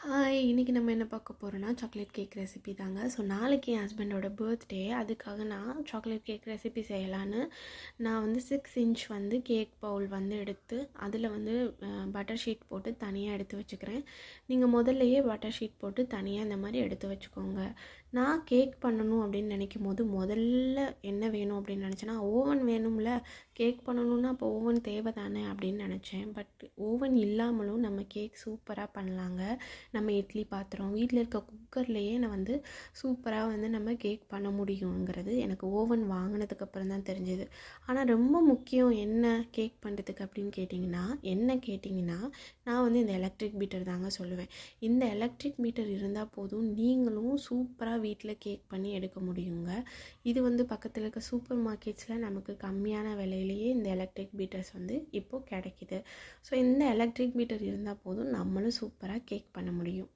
Hi, இன்றைக்கி நம்ம என்ன பார்க்க போகிறோன்னா சாக்லேட் கேக் ரெசிபி தாங்க. ஸோ நாளைக்கு என் ஹஸ்பண்டோட பர்த்டே. அதுக்காக நான் சாக்லேட் கேக் ரெசிபி செய்யலான்னு நான் வந்து 6 இன்ச் வந்து கேக் பவுல் வந்து எடுத்து அதில் வந்து பட்டர் ஷீட் போட்டு தனியாக எடுத்து வச்சுக்கிறேன். நீங்கள் முதல்லையே பட்டர் ஷீட் போட்டு தனியாக இந்த மாதிரி எடுத்து வச்சுக்கோங்க. நான் கேக் பண்ணணும் அப்படின்னு நினைக்கும் போது முதல்ல என்ன வேணும் அப்படின்னு நினச்சேன்னா, ஓவன் வேணும்ல. கேக் பண்ணணுன்னா அப்போ ஓவன் தேவை தானே அப்படின்னு நினச்சேன். பட் ஓவன் இல்லாமலும் நம்ம கேக் சூப்பராக பண்ணலாங்க. நம்ம இட்லி பாத்திரம் வீட்டில் இருக்க குக்கர்லேயே நான் வந்து சூப்பராக வந்து நம்ம கேக் பண்ண முடியுங்கிறது எனக்கு ஓவன் வாங்கினதுக்கப்புறம் தான் தெரிஞ்சுது. ஆனால் ரொம்ப முக்கியம் என்ன கேக் பண்ணுறதுக்கு அப்படின்னு கேட்டிங்கன்னா நான் வந்து இந்த எலக்ட்ரிக் பீட்டர் தாங்க சொல்லுவேன். இந்த எலக்ட்ரிக் பீட்டர் இருந்தால் போதும், நீங்களும் சூப்பராக வீட்டில் கேக் பண்ணி எடுக்க முடியுங்க. இது வந்து பக்கத்தில் இருக்க சூப்பர் மார்க்கெட்ஸில் நமக்கு கம்மியான விலையிலேயே இந்த எலக்ட்ரிக் பீட்டர்ஸ் வந்து இப்போது கிடைக்கிது. ஸோ இந்த எலக்ட்ரிக் பீட்டர் இருந்தால் போதும், நம்மளும் சூப்பராக கேக் பண்ண முடியும்.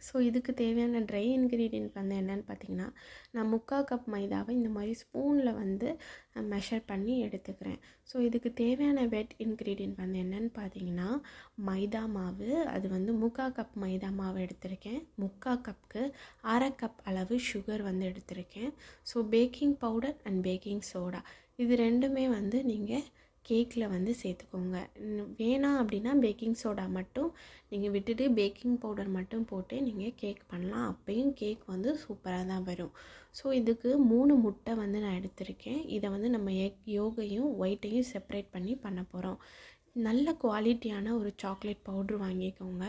ஸோ இதுக்கு தேவையான ட்ரை இன்க்ரீடியன்ட் வந்து என்னென்னு பார்த்திங்கன்னா, நான் 3/4 கப் மைதாவை இந்த மாதிரி ஸ்பூனில் வந்து மெஷர் பண்ணி எடுத்துக்கிறேன். ஸோ இதுக்கு தேவையான வெட் இன்க்ரீடியன்ட் வந்து என்னென்னு பார்த்தீங்கன்னா, மைதா மாவு. அது வந்து 3/4 கப் மைதா மாவு எடுத்திருக்கேன். 3/4 கப்புக்கு 1/2 கப் அளவு சுகர் வந்து எடுத்திருக்கேன். So baking powder and baking soda இது ரெண்டுமே வந்து நீங்கள் கேக்கில் வந்து சேர்த்துக்கோங்க. வேணாம் அப்படின்னா பேக்கிங் சோடா மட்டும் நீங்கள் விட்டுட்டு பேக்கிங் பவுடர் மட்டும் போட்டு நீங்கள் கேக் பண்ணலாம். அப்போயும் கேக் வந்து சூப்பராக தான் வரும். ஸோ இதுக்கு 3 முட்டை வந்து நான் எடுத்திருக்கேன். இதை வந்து நம்ம எக் யோகையும் ஒயிட்டையும் செப்பரேட் பண்ணி பண்ண போகிறோம். நல்ல குவாலிட்டியான ஒரு சாக்லேட் பவுட்ரு வாங்கிக்கோங்க.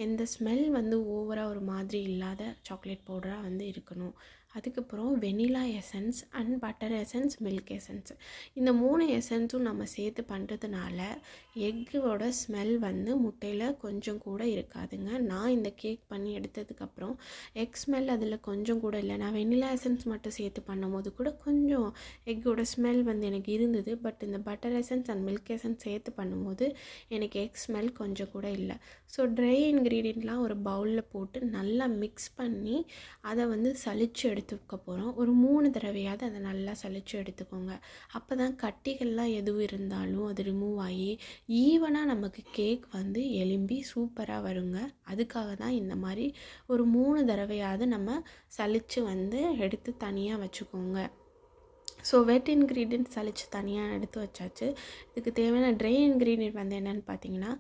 எந்த ஸ்மெல் வந்து ஓவராக ஒரு மாதிரி இல்லாத சாக்லேட் பவுடராக வந்து இருக்கணும். அதுக்கப்புறம் vanilla essence and butter essence, milk essence, இந்த 3 எசன்ஸும் நம்ம சேர்த்து பண்ணுறதுனால எக்கோட ஸ்மெல் வந்து முட்டையில் கொஞ்சம் கூட இருக்காதுங்க. நான் இந்த கேக் பண்ணி எடுத்ததுக்கப்புறம் எக் ஸ்மெல் அதில் கொஞ்சம் கூட இல்லை. நான் வெனிலா எசன்ஸ் மட்டும் சேர்த்து பண்ணும்போது கூட கொஞ்சம் எக்கோட ஸ்மெல் வந்து எனக்கு இருந்தது. பட் இந்த butter essence and milk essence சேர்த்து பண்ணும்போது எனக்கு எக் ஸ்மெல் கொஞ்சம் கூட இல்லை. ஸோ ட்ரை இன்க்ரீடியண்ட்லாம் ஒரு பவுலில் போட்டு நல்லா மிக்ஸ் பண்ணி அதை வந்து சலிச்சு எடுத்துக்க போகிறோம். ஒரு 3 தடவையாவது அதை நல்லா சலிச்சு எடுத்துக்கோங்க. அப்போ தான் கட்டிகள்லாம் எதுவும் இருந்தாலும் அது ரிமூவ் ஆகி ஈவனாக நமக்கு கேக் வந்து எலும்பி சூப்பராக வருங்க. அதுக்காக தான் இந்த மாதிரி ஒரு 3 தடவையாவது நம்ம சலிச்சு வந்து எடுத்து தனியாக வச்சுக்கோங்க. ஸோ வெட் இன்க்ரீடியன்ட் சலிச்சு தனியாக எடுத்து வச்சாச்சு. இதுக்கு தேவையான ட்ரை இன்க்ரீடியன்ட் வந்து என்னென்னு பார்த்தீங்கன்னா,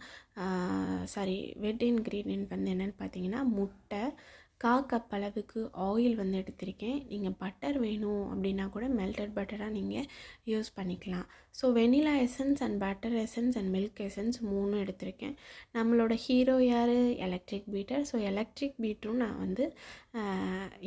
வெட் இன்க்ரீடியன்ட் வந்து என்னென்னு பார்த்தீங்கன்னா, முட்டை, 1/4 கப் அளவுக்கு ஆயில் வந்து எடுத்திருக்கேன். நீங்கள் பட்டர் வேணும் அப்படின்னா கூட மெல்டட் பட்டராக நீங்கள் யூஸ் பண்ணிக்கலாம். So vanilla essence and butter essence and milk essence 3 எடுத்திருக்கேன். நம்மளோட ஹீரோ யார்? Electric beater. ஸோ எலக்ட்ரிக் பீட்டரும் நான் வந்து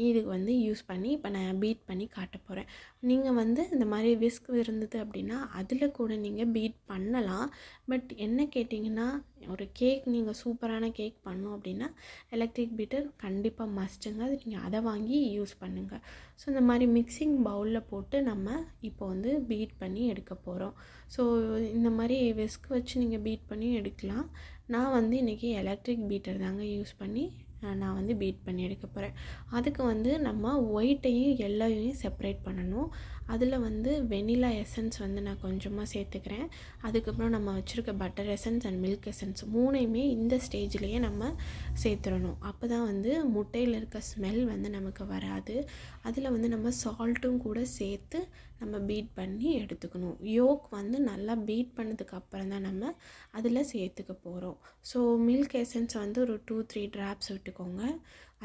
இதுக்கு வந்து யூஸ் பண்ணி இப்போ நான் பீட் பண்ணி காட்ட போகிறேன். நீங்கள் வந்து இந்த மாதிரி விஸ்க் இருந்தது அப்படின்னா அதில் கூட நீங்கள் பீட் பண்ணலாம். பட் என்ன கேட்டிங்கன்னா, ஒரு கேக் நீங்கள் சூப்பரான கேக் பண்ணணும் அப்படின்னா எலக்ட்ரிக் பீட்டர் கண்டிப்பாக மஸ்ட்டுங்க. அது நீங்கள் அதை வாங்கி யூஸ் பண்ணுங்கள். ஸோ இந்த மாதிரி மிக்சிங் பவுலில் போட்டு நம்ம இப்போ வந்து பீட் பண்ணி எடுக்க போகிறோம். ஸோ இந்த மாதிரி விஸ்க் வச்சு நீங்கள் பீட் பண்ணி எடுக்கலாம். நான் வந்து இன்றைக்கி எலக்ட்ரிக் பீட்டர் தாங்க யூஸ் பண்ணி நான் வந்து பீட் பண்ணி எடுக்க போகிறேன். அதுக்கு வந்து நம்ம ஒயிட்டையும் எல்லோவையும் செப்பரேட் பண்ணணும். அதில் வந்து வெனிலா எசன்ஸ் வந்து நான் கொஞ்சமாக சேர்த்துக்கிறேன். அதுக்கப்புறம் நம்ம வச்சுருக்க butter essence and milk essence 3யுமே இந்த ஸ்டேஜ்லேயே நம்ம சேர்த்துடணும். அப்போ தான் வந்து முட்டையில் இருக்க ஸ்மெல் வந்து நமக்கு வராது. அதில் வந்து நம்ம சால்ட்டும் கூட சேர்த்து நம்ம பீட் பண்ணி எடுத்துக்கணும். யோக் வந்து நல்லா பீட் பண்ணதுக்கு அப்புறம் தான் நம்ம அதில் சேர்த்துக்க போகிறோம். ஸோ மில்க் எசன்ஸ் வந்து ஒரு 2-3 ட்ராப்ஸ் விட்டுக்கோங்க.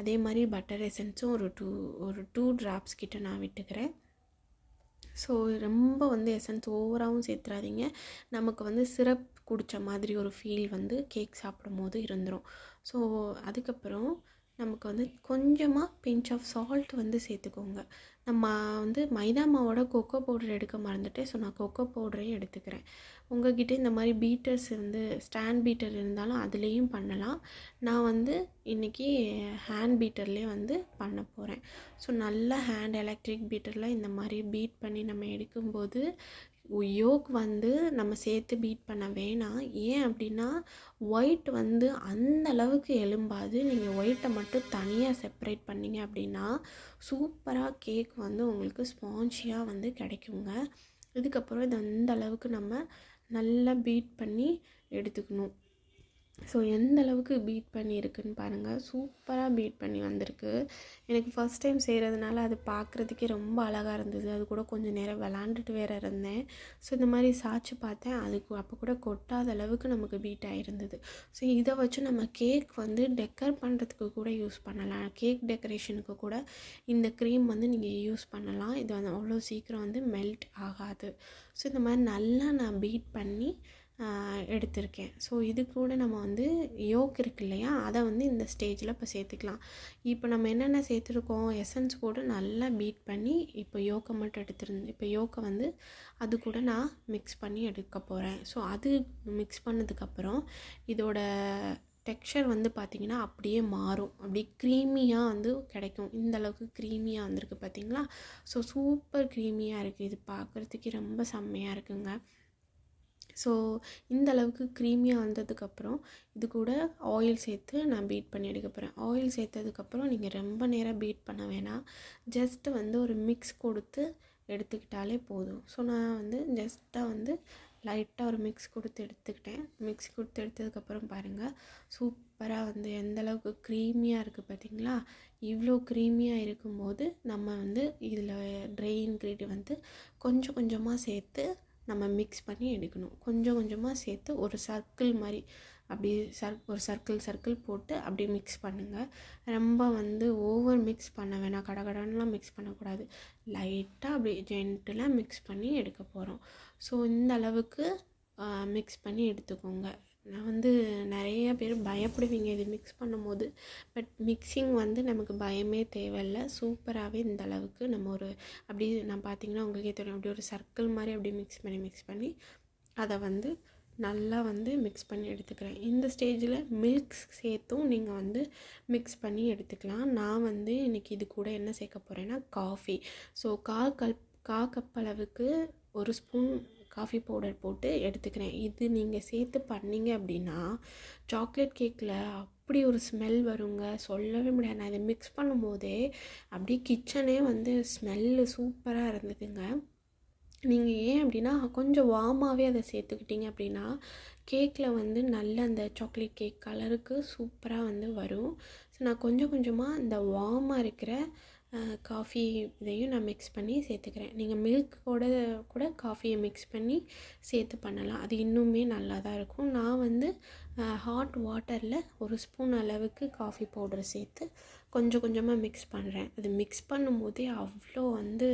அதே மாதிரி பட்டர் எசன்ஸும் ஒரு 2 ட்ராப்ஸ் கிட்ட நான் விட்டுக்கிறேன். ஸோ ரொம்ப வந்து எசன்ஸ் ஓவராகவும் சேர்த்துறாதீங்க. நமக்கு வந்து சிரப் குடித்த மாதிரி ஒரு ஃபீல் வந்து கேக் சாப்பிடும் போது இருந்துடும். ஸோ அதுக்கப்புறம் நமக்கு வந்து கொஞ்சமாக பிஞ்ச் ஆஃப் சால்ட் வந்து சேர்த்துக்கோங்க. நம்ம வந்து மைதா மாவோட கொக்கோ பவுடர் எடுக்க மறந்துட்டேன். ஸோ நான் கொக்கோ பவுடரையும் எடுத்துக்கிறேன். உங்கள்கிட்ட இந்த மாதிரி பீட்டர்ஸ் வந்து ஸ்டாண்ட் பீட்டர் இருந்தாலும் அதுலேயும் பண்ணலாம். நான் வந்து இன்றைக்கி ஹேண்ட் பீட்டர்லேயே வந்து பண்ண போகிறேன். ஸோ நல்ல ஹேண்ட் எலக்ட்ரிக் பீட்டரில் இந்த மாதிரி பீட் பண்ணி நம்ம எடுக்கும்போது யோக் வந்து நம்ம சேர்த்து பீட் பண்ண வேணாம். ஏன் அப்படின்னா ஒயிட் வந்து அந்த அளவுக்கு எலும்பாது. நீங்கள் ஒயிட்டை மட்டும் தனியாக செப்பரேட் பண்ணிங்க அப்படின்னா சூப்பராக கேக் வந்து உங்களுக்கு ஸ்பான்ஜியாக வந்து கிடைக்குங்க. இதுக்கப்புறம் இது அந்த அளவுக்கு நம்ம நல்லா பீட் பண்ணி எடுத்துக்கணும். ஸோ எந்த அளவுக்கு பீட் பண்ணியிருக்குன்னு பாருங்கள். சூப்பராக பீட் பண்ணி வந்திருக்கு. எனக்கு ஃபஸ்ட் டைம் செய்கிறதுனால அது பார்க்குறதுக்கே ரொம்ப அழகாக இருந்தது. அது கூட கொஞ்சம் நேரம் விளாண்டுட்டு வேறு இருந்தேன். ஸோ இந்த மாதிரி சாய்ச்சி பார்த்தேன். அதுக்கு அப்போ கூட கொட்டாத அளவுக்கு நமக்கு பீட் ஆகிருந்தது. ஸோ இதை வச்சு நம்ம கேக் வந்து டெக்கர் பண்ணுறதுக்கு கூட யூஸ் பண்ணலாம். கேக் டெக்கரேஷனுக்கு கூட இந்த க்ரீம் வந்து நீங்கள் யூஸ் பண்ணலாம். இது வந்து அவ்வளோ சீக்கிரம் வந்து மெல்ட் ஆகாது. ஸோ இந்த மாதிரி நல்லா நான் பீட் பண்ணி எடுத்திருக்கேன். ஸோ இது கூட நம்ம வந்து யோக் இருக்கு இல்லையா, அதை வந்து இந்த ஸ்டேஜில் இப்போ சேர்த்துக்கலாம். இப்போ நம்ம என்னென்ன சேர்த்துருக்கோம், எசன்ஸ் கூட நல்லா பீட் பண்ணி இப்போ யோக்கை மட்டும் இப்போ யோக்கை வந்து அது கூட நான் மிக்ஸ் பண்ணி எடுக்க போகிறேன். ஸோ அது மிக்ஸ் பண்ணதுக்கப்புறம் இதோட டெக்ஸ்சர் வந்து பார்த்திங்கன்னா அப்படியே மாறும். அப்படியே க்ரீமியாக வந்து கிடைக்கும். இந்த அளவுக்கு க்ரீமியாக வந்திருக்கு பார்த்திங்களா. ஸோ சூப்பர் க்ரீமியாக இருக்குது. இது பார்க்குறதுக்கே ரொம்ப செம்மையாக இருக்குங்க. ஸோ இந்த அளவுக்கு க்ரீமியாக வந்ததுக்கப்புறம் இது கூட ஆயில் சேர்த்து நான் பீட் பண்ணி எடுக்க போகிறேன். ஆயில் சேர்த்ததுக்கப்புறம் நீங்கள் ரொம்ப நேரம் பீட் பண்ண வேணாம். ஜஸ்ட்டு வந்து ஒரு மிக்ஸ் கொடுத்து எடுத்துக்கிட்டாலே போதும். ஸோ நான் வந்து ஜஸ்ட்டாக வந்து லைட்டாக ஒரு மிக்ஸ் கொடுத்து எடுத்துக்கிட்டேன். மிக்ஸ் கொடுத்து எடுத்ததுக்கப்புறம் பாருங்கள், சூப்பராக வந்து எந்த அளவுக்கு க்ரீமியாக இருக்குது பார்த்திங்களா. இவ்வளோ க்ரீமியாக இருக்கும்போது நம்ம வந்து இதில் ட்ரை இன்க்ரீடியன்ட் வந்து கொஞ்சம் கொஞ்சமாக சேர்த்து நம்ம மிக்ஸ் பண்ணி எடுக்கணும். கொஞ்சம் கொஞ்சமாக சேர்த்து ஒரு சர்க்கிள் மாதிரி அப்படி ஒரு சர்க்கிள் போட்டு அப்படி மிக்ஸ் பண்ணுங்கள். ரொம்ப வந்து ஓவர் மிக்ஸ் பண்ண வேணாம். கடகடன்லாம் மிக்ஸ் பண்ணக்கூடாது. லைட்டாக அப்படி ஜென்டிலாக மிக்ஸ் பண்ணி எடுக்க போகிறோம். ஸோ இந்த அளவுக்கு மிக்ஸ் பண்ணி எடுத்துக்கோங்க. நான் வந்து நிறைய பேர் பயப்படுவீங்க இது மிக்ஸ் பண்ணும்போது. பட் மிக்சிங் வந்து நமக்கு பயமே தேவையில்லை. சூப்பராகவே இந்த அளவுக்கு நம்ம ஒரு அப்படி நான் பார்த்திங்கன்னா உங்களுக்கே தெரியும், அப்படி ஒரு சர்க்கிள் மாதிரி அப்படி மிக்ஸ் பண்ணி அதை வந்து நல்லா வந்து மிக்ஸ் பண்ணி எடுத்துக்கிறேன். இந்த ஸ்டேஜில் மில்க் சேர்த்தும் நீங்கள் வந்து மிக்ஸ் பண்ணி எடுத்துக்கலாம். நான் வந்து இன்றைக்கி இது கூட என்ன சேர்க்க போகிறேன்னா காஃபி. ஸோ கப் அளவுக்கு ஒரு ஸ்பூன் காஃபி பவுடர் போட்டு எடுத்துக்கிறேன். இது நீங்கள் சேர்த்து பண்ணிங்க அப்படின்னா சாக்லேட் கேக்கில் அப்படி ஒரு ஸ்மெல் வருங்க, சொல்லவே முடியாது. நான் இதை மிக்ஸ் பண்ணும்போதே அப்படியே கிச்சனே வந்து ஸ்மெல்லு சூப்பராக இருந்ததுங்க. நீங்கள் ஏன் அப்படின்னா கொஞ்சம் வார்மாகவே அதை சேர்த்துக்கிட்டிங்க அப்படின்னா கேக்கில் வந்து நல்ல அந்த சாக்லேட் கேக் கலருக்கு சூப்பராக வந்து வரும். ஸோ நான் கொஞ்சம் கொஞ்சமாக இந்த வார்மாக இருக்கிற காஃபி இதையும் நான் மிக்ஸ் பண்ணி சேர்த்துக்கிறேன். நீங்கள் கூட காஃபியை மிக்ஸ் பண்ணி சேர்த்து பண்ணலாம். அது இன்னுமே நல்லா தான் இருக்கும். நான் வந்து ஹாட் வாட்டரில் ஒரு ஸ்பூன் அளவுக்கு காஃபி பவுடர் சேர்த்து கொஞ்சம் கொஞ்சமாக மிக்ஸ் பண்ணுறேன். அது மிக்ஸ் பண்ணும்போதே அவ்வளோ வந்து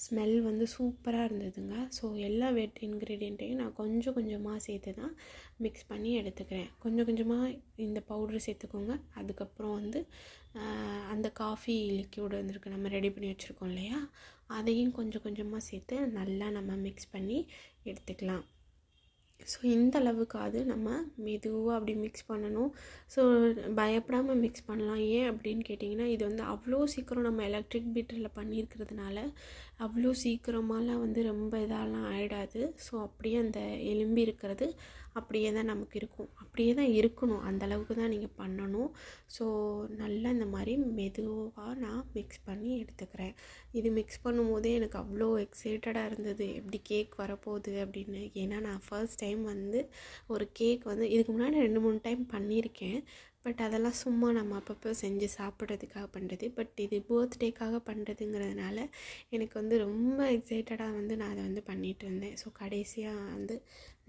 ஸ்மெல் வந்து சூப்பராக இருந்ததுங்க. ஸோ எல்லா வெட் இன்க்ரீடியண்ட்டையும் நான் கொஞ்சம் கொஞ்சமாக சேர்த்து தான் மிக்ஸ் பண்ணி எடுத்துக்கிறேன். கொஞ்சம் கொஞ்சமாக இந்த பவுட்ரு சேர்த்துக்கோங்க. அதுக்கப்புறம் வந்து அந்த காஃபி லிக்யூடு வந்துருக்கு நம்ம ரெடி பண்ணி வச்சுருக்கோம் இல்லையா, அதையும் கொஞ்சம் கொஞ்சமாக சேர்த்து நல்லா நம்ம மிக்ஸ் பண்ணி எடுத்துக்கலாம். ஸோ இந்த அளவுக்காவது நம்ம மெதுவாக அப்படி மிக்ஸ் பண்ணணும். ஸோ பயப்படாமல் மிக்ஸ் பண்ணலாம். ஏன் அப்படின்னு கேட்டிங்கன்னா, இது வந்து அவ்வளோ சீக்கிரம் நம்ம எலக்ட்ரிக் பீட்டரில் பண்ணியிருக்கிறதுனால அவ்வளோ சீக்கிரமாலாம் வந்து ரொம்ப இதெல்லாம் ஆகிடாது. ஸோ அப்படியே அந்த எலும்பி இருக்கிறது அப்படியே தான் நமக்கு இருக்கும். அப்படியே தான் இருக்கணும். அந்தளவுக்கு தான் நீங்கள் பண்ணணும். ஸோ நல்லா இந்த மாதிரி மெதுவாக நான் மிக்ஸ் பண்ணி எடுத்துக்கிறேன். இது மிக்ஸ் பண்ணும்போதே எனக்கு அவ்வளோ எக்ஸைட்டடாக இருந்தது, எப்படி கேக் வரப்போகுது அப்படின்னு. ஏன்னா நான் ஃபர்ஸ்ட் டைம் வந்து ஒரு கேக் வந்து இதுக்கு முன்னாடி 2-3 டைம் பண்ணியிருக்கேன். பட் அதெல்லாம் சும்மா நம்ம அப்பப்போ செஞ்சு சாப்பிட்றதுக்காக பண்ணுறது. பட் இது பர்த்டேக்காக பண்ணுறதுங்கிறதுனால எனக்கு வந்து ரொம்ப எக்ஸைட்டடாக வந்து நான் அதை வந்து பண்ணிகிட்டு இருந்தேன். ஸோ கடைசியாக வந்து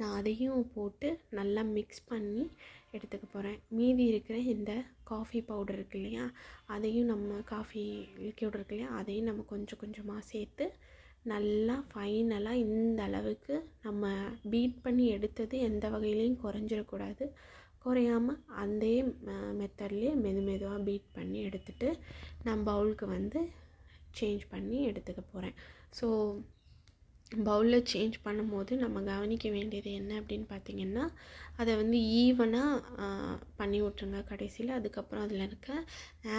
நான் அதையும் போட்டு நல்லா மிக்ஸ் பண்ணி எடுத்துக்க போகிறேன். மீதி இருக்கிற இந்த காஃபி பவுடர் இருக்கு இல்லையா, அதையும் நம்ம காஃபி லிக்யூட் இருக்கு இல்லையா, அதையும் நம்ம கொஞ்சம் கொஞ்சமாக சேர்த்து நல்லா ஃபைனலாக இந்த அளவுக்கு நம்ம பீட் பண்ணி எடுத்தது எந்த வகையிலையும் குறைஞ்சிடக்கூடாது. குறையாமல் அதே மெத்தட்லேயே மெதுவாக பீட் பண்ணி எடுத்துகிட்டு நான் பவுலுக்கு வந்து சேஞ்ச் பண்ணி எடுத்துக்க போகிறேன். ஸோ பவுலில் சேஞ்ச் பண்ணும்போது நம்ம கவனிக்க வேண்டியது என்ன அப்படின்னு பார்த்திங்கன்னா, அதை வந்து ஈவனாக பண்ணி விட்ருங்க கடைசியில். அதுக்கப்புறம் அதில் இருக்க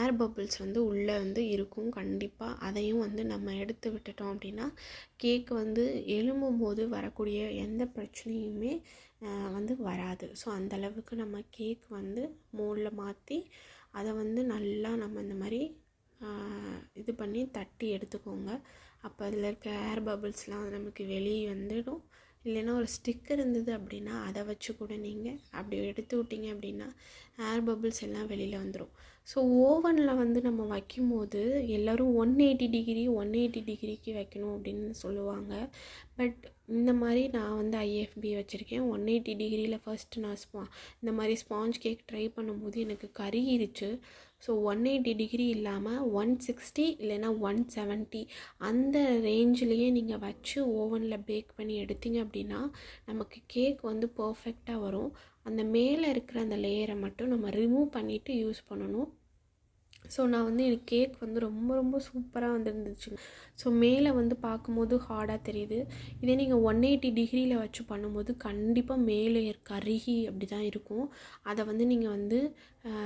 ஏர் பபிள்ஸ் வந்து உள்ளே வந்து இருக்கும் கண்டிப்பாக. அதையும் வந்து நம்ம எடுத்து விட்டுட்டோம் அப்படின்னா கேக் வந்து எழும்பும்போது வரக்கூடிய எந்த பிரச்சனையுமே வந்து வராது. ஸோ அந்தளவுக்கு நம்ம கேக் வந்து மோல்டில் மாற்றி அதை வந்து நல்லா நம்ம இந்த மாதிரி இது பண்ணி தட்டி எடுத்துக்கோங்க. அப்போ அதில் இருக்க ஏர் பபிள்ஸ்லாம் நமக்கு வெளியே வந்துடும். இல்லைன்னா ஒரு ஸ்டிக்கர் இருந்தது அப்படின்னா அதை வச்சு கூட நீங்கள் அப்படி எடுத்து விட்டிங்க அப்படின்னா ஏர் பபிள்ஸ் எல்லாம் வெளியில் வந்துடும். ஸோ ஓவனில் வந்து நம்ம வைக்கும்போது எல்லோரும் 180 டிகிரிக்கு வைக்கணும் அப்படின்னு சொல்லுவாங்க. பட் இந்த மாதிரி நான் வந்து ஐஎஃப்பி வச்சுருக்கேன். 180 டிகிரியில் ஃபஸ்ட்டு நான் இந்த மாதிரி ஸ்பாஞ்ச் கேக் ட்ரை பண்ணும்போது எனக்கு கருகிருச்சு. ஸோ 180 டிகிரி இல்லாமல் 160 இல்லைன்னா 170 அந்த ரேஞ்சிலேயே நீங்கள் வச்சு ஓவனில் பேக் பண்ணி எடுத்தீங்க அப்படின்னா நமக்கு கேக் வந்து பர்ஃபெக்டாக வரும். அந்த மேலே இருக்கிற அந்த லேயரை மட்டும் நம்ம ரிமூவ் பண்ணிவிட்டு யூஸ் பண்ணணும். ஸோ நான் வந்து எனக்கு கேக் வந்து ரொம்ப ரொம்ப சூப்பராக வந்துருந்துச்சு. ஸோ மேலே வந்து பார்க்கும்போது ஹார்டாக தெரியுது. இதே நீங்கள் 180 டிகிரியில் வச்சு பண்ணும்போது கண்டிப்பாக மேலே கருகி அப்படி தான் இருக்கும். அதை வந்து நீங்கள் வந்து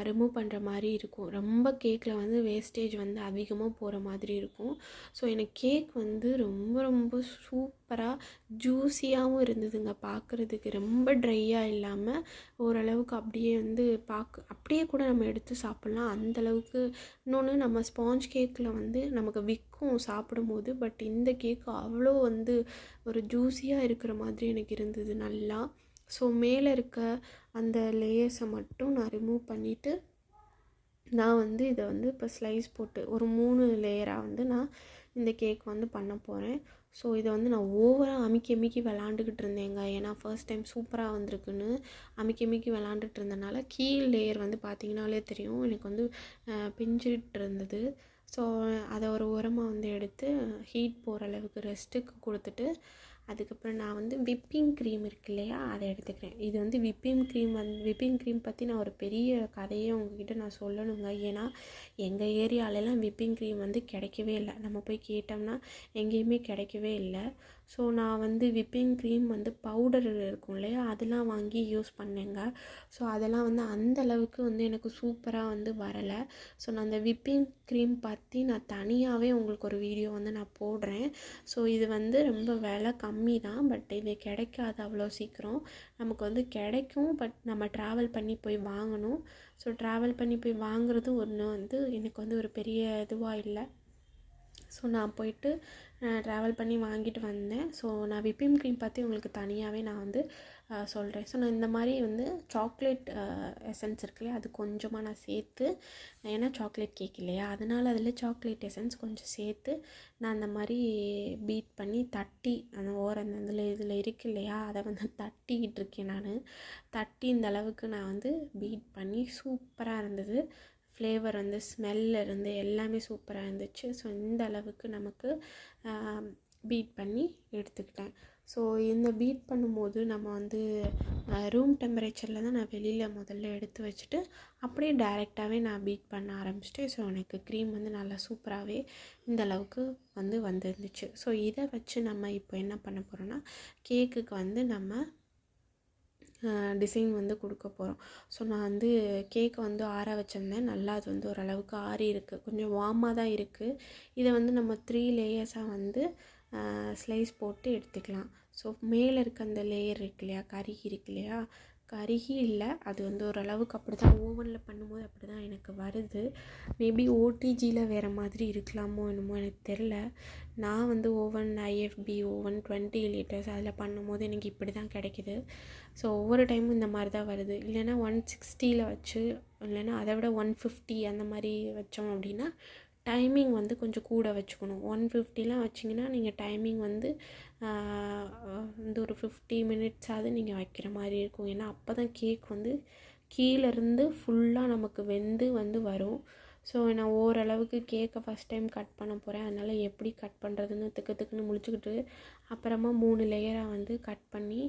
ரிமூவ் பண்ணுற மாதிரி இருக்கும். ரொம்ப கேக்கில் வந்து வேஸ்டேஜ் வந்து அதிகமாக போகிற மாதிரி இருக்கும். ஸோ எனக்கு கேக் வந்து ரொம்ப ரொம்ப சூப்பராக ஜூஸியாகவும் இருந்ததுங்க. பார்க்குறதுக்கு ரொம்ப ட்ரையாக இல்லாமல் ஓரளவுக்கு அப்படியே வந்து அப்படியே கூட நம்ம எடுத்து சாப்பிட்லாம் அந்தளவுக்கு. இன்னொன்று நம்ம ஸ்பாஞ்ச் கேக்கில் வந்து நமக்கு விற்கும் சாப்பிடும்போது, பட் இந்த கேக்கு அவ்வளோ வந்து ஒரு ஜூஸியாக இருக்கிற மாதிரி எனக்கு இருந்தது நல்லா. ஸோ மேலே இருக்க அந்த லேயர்ஸை மட்டும் நான் ரிமூவ் பண்ணிவிட்டு நான் வந்து இதை வந்து இப்போ ஸ்லைஸ் போட்டு ஒரு 3 லேயராக வந்து நான் இந்த கேக் வந்து பண்ண போகிறேன். ஸோ இதை வந்து நான் ஓவராக அமுக்கி விளாண்டுக்கிட்டு இருந்தேங்க. ஏன்னா ஃபர்ஸ்ட் டைம் சூப்பராக வந்திருக்குன்னு அமுக்கி விளாண்டுட்டு இருந்தனால கீழ் லேயர் வந்து பார்த்திங்கனாலே தெரியும் எனக்கு வந்து பிஞ்சிட்டு இருந்தது. ஸோ அதை ஒரு உரமாக வந்து எடுத்து ஹீட் போகிற அளவுக்கு ரெஸ்ட்டுக்கு கொடுத்துட்டு அதுக்கப்புறம் நான் வந்து விப்பிங் க்ரீம் இருக்கு இல்லையா, அதை எடுத்துக்கிறேன். இது வந்து விப்பிங் க்ரீம் பற்றி நான் ஒரு பெரிய கதையை உங்ககிட்ட நான் சொல்லணுங்க. ஏன்னா எங்கள் ஏரியாலெலாம் விப்பிங் க்ரீம் வந்து கிடைக்கவே இல்லை. நம்ம போய் கேட்டோம்னா எங்கேயுமே கிடைக்கவே இல்லை. ஸோ நான் வந்து விப்பிங் க்ரீம் வந்து பவுடர் இருக்கும் இல்லையா, அதெல்லாம் வாங்கி யூஸ் பண்ணேங்க. ஸோ அதெல்லாம் வந்து அந்தளவுக்கு வந்து எனக்கு சூப்பராக வந்து வரலை. ஸோ நான் அந்த விப்பிங் க்ரீம் பற்றி நான் தனியாகவே உங்களுக்கு ஒரு வீடியோ வந்து நான் போடுறேன். ஸோ இது வந்து ரொம்ப விலை கம்மி தான், பட் இது கிடைக்காது அவ்வளோ சீக்கிரம். நமக்கு வந்து கிடைக்கும், பட் நம்ம ட்ராவல் பண்ணி போய் வாங்கணும். ஸோ ட்ராவல் பண்ணி போய் வாங்குறது ஒன்று வந்து எனக்கு வந்து ஒரு பெரிய இதுவாக இல்லை. ஸோ நான் போயிட்டு ட்ராவல் பண்ணி வாங்கிட்டு வந்தேன். ஸோ நான் விப்பிங் க்ரீம் பற்றி உங்களுக்கு தனியாகவே நான் வந்து சொல்கிறேன். ஸோ நான் இந்த மாதிரி வந்து சாக்லேட் எசன்ஸ் இருக்குல்லையா, அது கொஞ்சமாக நான் சேர்த்து, ஏன்னா சாக்லேட் கேக் இல்லையா, அதனால் அதில் சாக்லேட் எசன்ஸ் கொஞ்சம் சேர்த்து நான் அந்த மாதிரி பீட் பண்ணி தட்டி அந்த ஓரம் இதில் இருக்கு இல்லையா, அதை வந்து தட்டிக்கிட்டு இருக்கேன். நான் தட்டி இந்த அளவுக்கு நான் வந்து பீட் பண்ணி சூப்பராக இருந்தது. ஃப்ளேவர் வந்து ஸ்மெல்ல இருந்து எல்லாமே சூப்பராக இருந்துச்சு. ஸோ இந்த அளவுக்கு நமக்கு பீட் பண்ணி எடுத்துக்கிட்டேன். ஸோ இந்த பீட் பண்ணும்போது நம்ம வந்து ரூம் டெம்பரேச்சரில் தான் நான் வெளியில் முதல்ல எடுத்து வச்சுட்டு அப்படியே டைரெக்டாகவே நான் பீட் பண்ண ஆரம்பிச்சிட்டேன். ஸோ எனக்கு க்ரீம் வந்து நல்லா சூப்பராகவே இந்த அளவுக்கு வந்து வந்துருந்துச்சு. ஸோ இதை வச்சு நம்ம இப்போ என்ன பண்ண போகிறோன்னா கேக்குக்கு வந்து நம்ம டிசைன் வந்து கொடுக்க போகிறோம். ஸோ நான் வந்து கேக்கை வந்து ஆற வச்சுருந்தேன். நல்லா அது வந்து ஓரளவுக்கு ஆறி இருக்குது, கொஞ்சம் வார்மாக தான் இருக்குது. இதை வந்து நம்ம 3 லேயர்ஸாக வந்து ஸ்லைஸ் போட்டு எடுத்துக்கலாம். ஸோ மேலே இருக்க அந்த லேயர் இருக்கு இல்லையா, கருகி இருக்கு இல்லையா, கருகி இல்லை, அது வந்து ஓரளவுக்கு அப்படி தான் ஓவனில் பண்ணும்போது அப்படி தான் எனக்கு வருது. மேபி ஓடிஜியில் வேறு மாதிரி இருக்கலாமோ என்னமோ எனக்கு தெரில. நான் வந்து ஓவன் ஐஎஃப்பி ஓவன் 20 லிட்டர்ஸ் அதில் பண்ணும்போது எனக்கு இப்படி தான் கிடைக்கிது. ஸோ ஒவ்வொரு டைமும் இந்த மாதிரி தான் வருது. இல்லைன்னா 160 வச்சு, இல்லைன்னா அதை விட 150 அந்த மாதிரி வச்சோம் அப்படின்னா டைமிங் வந்து கொஞ்சம் கூட வச்சுக்கணும். 150 வச்சிங்கன்னா நீங்கள் டைமிங் வந்து ஒரு 50 மினிட்ஸாவது நீங்கள் வைக்கிற மாதிரி இருக்கும். ஏன்னா அப்போ தான் கேக் வந்து கீழேருந்து ஃபுல்லாக நமக்கு வெந்து வந்து வரும். ஸோ நான் ஓரளவுக்கு கேக்கை ஃபஸ்ட் டைம் கட் பண்ண போகிறேன். அதனால் எப்படி கட் பண்ணுறதுன்னு திக்குன்னு முழிச்சுக்கிட்டு அப்புறமா 3 லேயராக வந்து கட் பண்ணி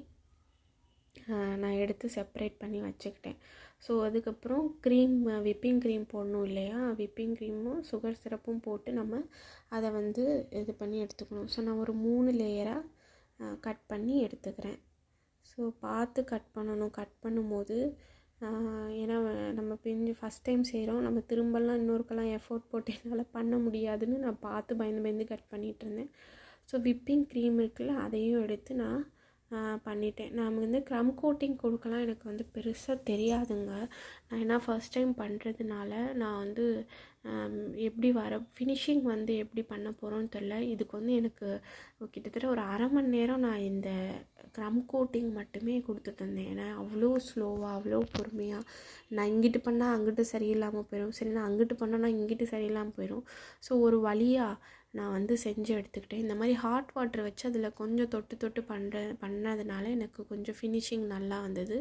நான் எடுத்து செப்பரேட் பண்ணி வச்சுக்கிட்டேன். ஸோ அதுக்கப்புறம் விப்பிங் க்ரீம் போடணும் இல்லையா, விப்பிங் க்ரீமும் சுகர் சிரப்பும் போட்டு நம்ம அதை வந்து இது பண்ணி எடுத்துக்கணும். ஸோ நான் ஒரு 3 லேயராக கட் பண்ணி எடுத்துக்கிறேன். ஸோ பார்த்து கட் பண்ணணும். கட் பண்ணும்போது ஏன்னா நம்ம ஃபஸ்ட் டைம் செய்கிறோம், நம்ம திரும்பலாம் இன்னொருக்கெல்லாம் எஃபோர்ட் போட்டு என்னால் பண்ண முடியாதுன்னு நான் பார்த்து பயந்து கட் பண்ணிகிட்டு இருந்தேன். ஸோ விப்பிங் க்ரீம் இருக்குல்ல, அதையும் எடுத்து நான் பண்ணிட்டேன். நான் வந்து க்ரம் கோட்டிங் கொடுக்கலாம் எனக்கு வந்து பெருசாக தெரியாதுங்க. நான் ஏன்னா ஃபர்ஸ்ட் டைம் பண்ணுறதுனால நான் வந்து எப்படி ஃபினிஷிங் வந்து எப்படி பண்ண போகிறோன்னு தெரில. இதுக்கு வந்து எனக்கு கிட்டத்தட்ட ஒரு அரை மணி நேரம் நான் இந்த க்ரம் கோட்டிங் மட்டுமே கொடுத்துட்டு இருந்தேன். ஏன்னா அவ்வளோ ஸ்லோவாக அவ்வளோ பொறுமையாக நான் இங்கிட்டு பண்ணால் அங்கிட்டு சரியில்லாமல் போயிடும், சரி நான் அங்கிட்டு பண்ணேன்னா இங்கிட்டு சரியில்லாமல் போயிடும். ஸோ ஒரு வழியாக நான் வந்து செஞ்சு எடுத்துக்கிட்டேன். இந்த மாதிரி ஹாட் வாட்டர் வச்சு அதில் கொஞ்சம் தொட்டு தொட்டு பண்ணதுனால எனக்கு கொஞ்சம் ஃபினிஷிங் நல்லா வந்தது.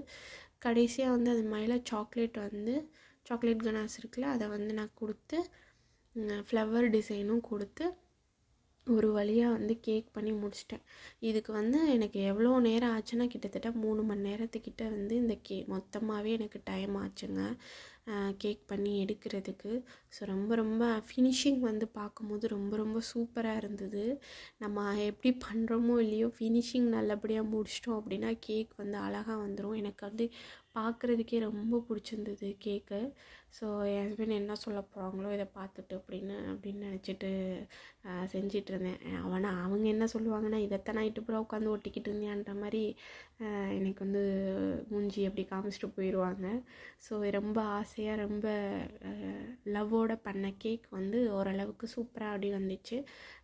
கடைசியாக வந்து அது மேலே சாக்லேட் கனாஸ் இருக்குல்ல, அதை வந்து நான் கொடுத்து ஃப்ளவர் டிசைனும் கொடுத்து ஒரு வழியாக வந்து கேக் பண்ணி முடிச்சிட்டேன். இதுக்கு வந்து எனக்கு எவ்வளோ நேரம் ஆச்சுன்னா கிட்டத்தட்ட 3 மணி நேரத்துக்கிட்ட வந்து இந்த மொத்தமாகவே எனக்கு டைம் ஆச்சுங்க கேக் பண்ணி எடுக்கிறதுக்கு. ஸோ ரொம்ப ரொம்ப ஃபினிஷிங் வந்து பார்க்கும்போது ரொம்ப ரொம்ப சூப்பராக இருந்தது. நம்ம எப்படி பண்ணுறோமோ இல்லையோ ஃபினிஷிங் நல்லபடியாக முடிச்சிட்டோம் அப்படின்னா கேக் வந்து அழகாக வந்துடும். எனக்கு வந்து பார்க்குறதுக்கே ரொம்ப பிடிச்சிருந்தது கேக்கு. ஸோ என் ஹஸ்பண்ட் என்ன சொல்ல போகிறாங்களோ இதை பார்த்துட்டு அப்படின்னு நினச்சிட்டு செஞ்சிட்ருந்தேன். அவங்க என்ன சொல்லுவாங்கன்னா இதைத்தான் நைட்டு பூரா உட்காந்து ஒட்டிக்கிட்டு இருந்தியான்ற மாதிரி எனக்கு வந்து மூஞ்சி அப்படி காமிச்சிட்டு போயிடுவாங்க. ஸோ ரொம்ப ஆசையாக ரொம்ப லவ்வோடு பண்ண கேக் வந்து ஓரளவுக்கு சூப்பராக அப்படி வந்துச்சு.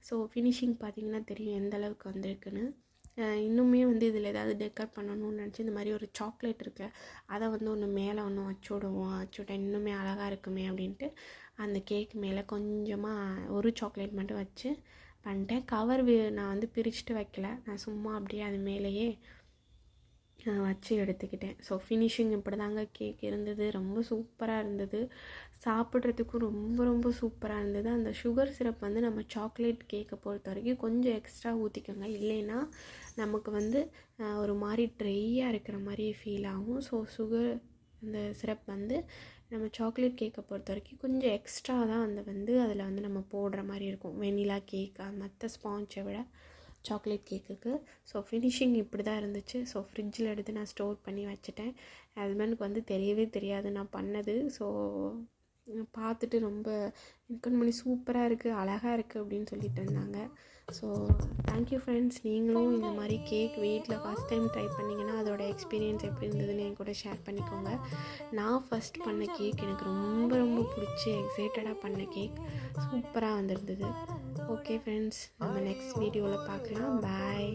ஸோ ஃபினிஷிங் பார்த்திங்கன்னா தெரியும் எந்த அளவுக்கு வந்திருக்குன்னு. இன்னுமே வந்து இதில் ஏதாவது டெக்கர் பண்ணணும்னு நினச்சி இந்த மாதிரி ஒரு சாக்லேட் இருக்குல்ல, அதை வந்து ஒன்று மேலே ஒன்று வச்சுவிட்டா இன்னுமே அழகாக இருக்குமே அப்படின்ட்டு அந்த கேக் மேலே கொஞ்சமாக ஒரு சாக்லேட் மட்டும் வச்சு பண்ணிட்டேன். கவர் நான் வந்து பிரிச்சுட்டு வைக்கல, நான் சும்மா அப்படியே அது மேலேயே வச்சு எடுத்துக்கிட்டேன். ஸோ ஃபினிஷிங் இப்படி தாங்க கேக் இருந்தது. ரொம்ப சூப்பராக இருந்தது, சாப்பிட்றதுக்கும் ரொம்ப ரொம்ப சூப்பராக இருந்தது. அந்த சுகர் சிரப் வந்து நம்ம சாக்லேட் கேக்கை பொறுத்த வரைக்கும் கொஞ்சம் எக்ஸ்ட்ரா ஊற்றிக்கோங்க, இல்லைன்னா நமக்கு வந்து ஒரு மாதிரி ட்ரையாக இருக்கிற மாதிரி ஃபீல் ஆகும். ஸோ அந்த சிரப் வந்து நம்ம சாக்லேட் கேக்கை பொறுத்த வரைக்கும் கொஞ்சம் எக்ஸ்ட்ரா தான் அதில் வந்து நம்ம போடுற மாதிரி இருக்கும். வெனிலா கேக் மற்ற ஸ்பாஞ்சை விட சாக்லேட் கேக்குக்கு. ஸோ ஃபினிஷிங் இப்படி தான் இருந்துச்சு. ஸோ ஃப்ரிட்ஜில் எடுத்து நான் ஸ்டோர் பண்ணி வச்சுட்டேன். ஹஸ்பண்டுக்கு வந்து தெரியவே தெரியாது நான் பண்ணது. ஸோ பார்த்துட்டு ரொம்ப கண்மணி சூப்பராக இருக்குது, அழகாக இருக்குது அப்படின்னு சொல்லிட்டு இருந்தாங்க. So thank you friends. நீங்களும் இந்த மாதிரி கேக் வீட்டில் ஃபஸ்ட் டைம் ட்ரை பண்ணிங்கன்னா அதோட எக்ஸ்பீரியன்ஸ் எப்படி இருந்ததுன்னு என் கூட ஷேர் பண்ணிக்கோங்க. நான் ஃபஸ்ட் பண்ண கேக் எனக்கு ரொம்ப ரொம்ப பிடிச்சி எக்ஸைட்டடாக பண்ண கேக் சூப்பராக வந்திருந்தது. ஓகே ஃப்ரெண்ட்ஸ், நம்ம நெக்ஸ்ட் வீடியோவில் பார்க்கலாம். பாய்.